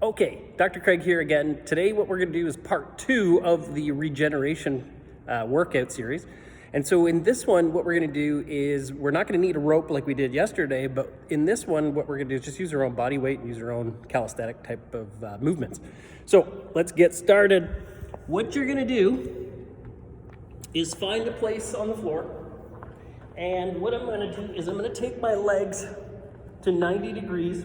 Okay, Dr. Craig here again. Today what we're going to do is part 2 of the Regeneration workout series. And so in this one, what we're going to do is we're not going to need a rope like we did yesterday, but in this one, what we're going to do is just use our own body weight and use our own calisthenic type of movements. So let's get started. What you're going to do is find a place on the floor. And what I'm going to do is I'm going to take my legs to 90 degrees.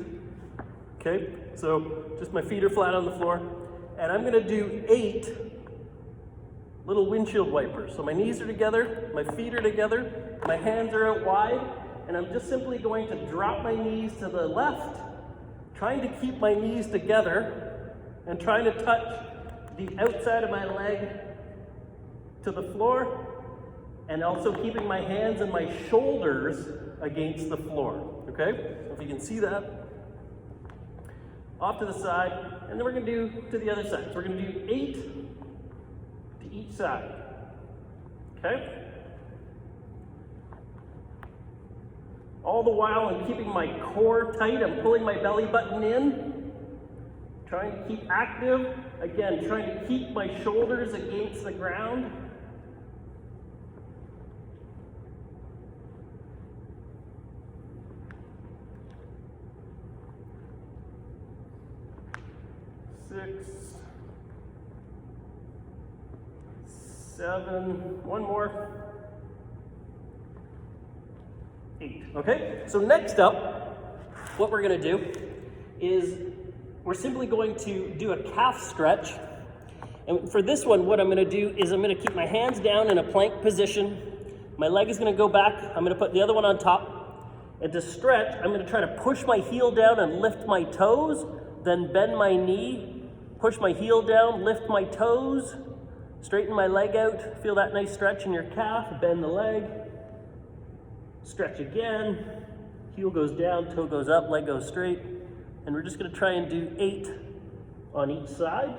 Okay, so just my feet are flat on the floor. And I'm going to do 8 little windshield wipers. So my knees are together, my feet are together, my hands are out wide, and I'm just simply going to drop my knees to the left, trying to keep my knees together and trying to touch the outside of my leg to the floor, and also keeping my hands and my shoulders against the floor. Okay, so if you can see that. Off to the side, and then we're going to do to the other side. So we're going to do 8 to each side. Okay? All the while I'm keeping my core tight. I'm pulling my belly button in. Trying to keep active. Again, trying to keep my shoulders against the ground. Six, 7, one more, 8. Okay, so next up, what we're going to do is we're simply going to do a calf stretch. And for this one, what I'm going to do is I'm going to keep my hands down in a plank position. My leg is going to go back. I'm going to put the other one on top. And to stretch, I'm going to try to push my heel down and lift my toes, then bend my knee. Push my heel down, lift my toes, straighten my leg out. Feel that nice stretch in your calf, bend the leg. Stretch again, heel goes down, toe goes up, leg goes straight. And we're just gonna try and do 8 on each side.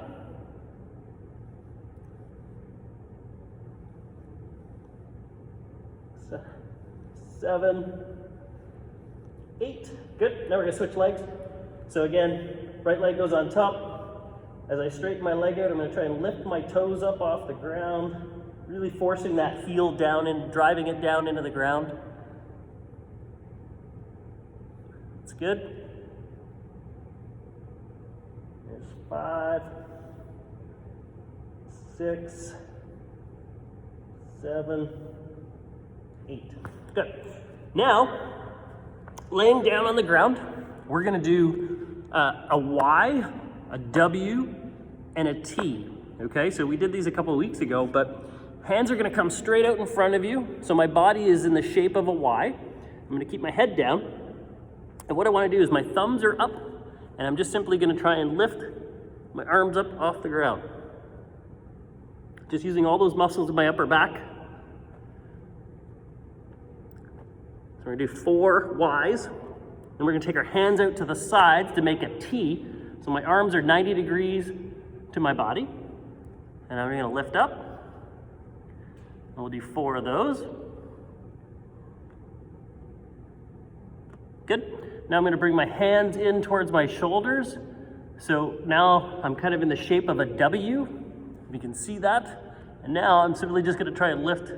So, 7, 8, good. Now we're gonna switch legs. So again, right leg goes on top. As I straighten my leg out, I'm going to try and lift my toes up off the ground, really forcing that heel down and driving it down into the ground. That's good. There's 5, 6, 7, 8. Good. Now, laying down on the ground, we're going to do a Y, a W, and a T. Okay, so we did these a couple of weeks ago, but hands are going to come straight out in front of you. So my body is in the shape of a Y. I'm going to keep my head down. And what I want to do is my thumbs are up, and I'm just simply going to try and lift my arms up off the ground. Just using all those muscles in my upper back. So we're going to do 4 Ys. Then we're going to take our hands out to the sides to make a T. So my arms are 90 degrees to my body. And I'm going to lift up. And we'll do 4 of those. Good. Now I'm going to bring my hands in towards my shoulders. So now I'm kind of in the shape of a W. If you can see that. And now I'm simply just going to try and lift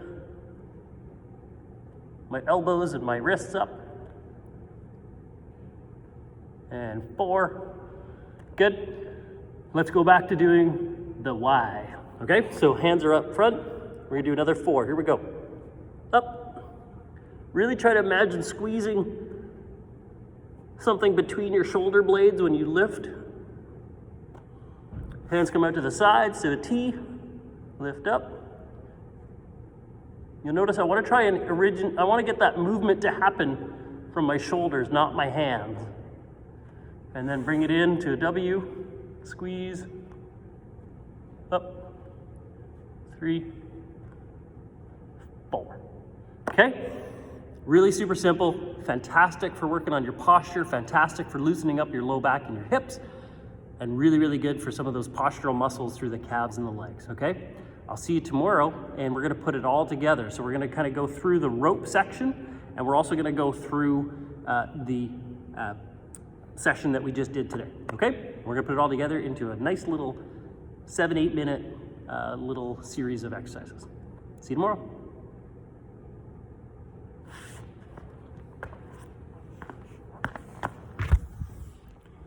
my elbows and my wrists up. And 4. Good. Let's go back to doing the Y. Okay, so hands are up front. We're gonna do another 4. Here we go. Up. Really try to imagine squeezing something between your shoulder blades when you lift. Hands come out to the sides, so a T. Lift up. You'll notice I want to try and I want to get that movement to happen from my shoulders, not my hands. And then bring it in to a W, squeeze, up, 3, 4. Okay? Really super simple, fantastic for working on your posture, fantastic for loosening up your low back and your hips, and really, really good for some of those postural muscles through the calves and the legs, okay? I'll see you tomorrow, and we're gonna put it all together. So we're gonna kind of go through the rope section, and we're also gonna go through the session that we just did today, okay? We're gonna put it all together into a nice little 7-8 minute little series of exercises. See you tomorrow.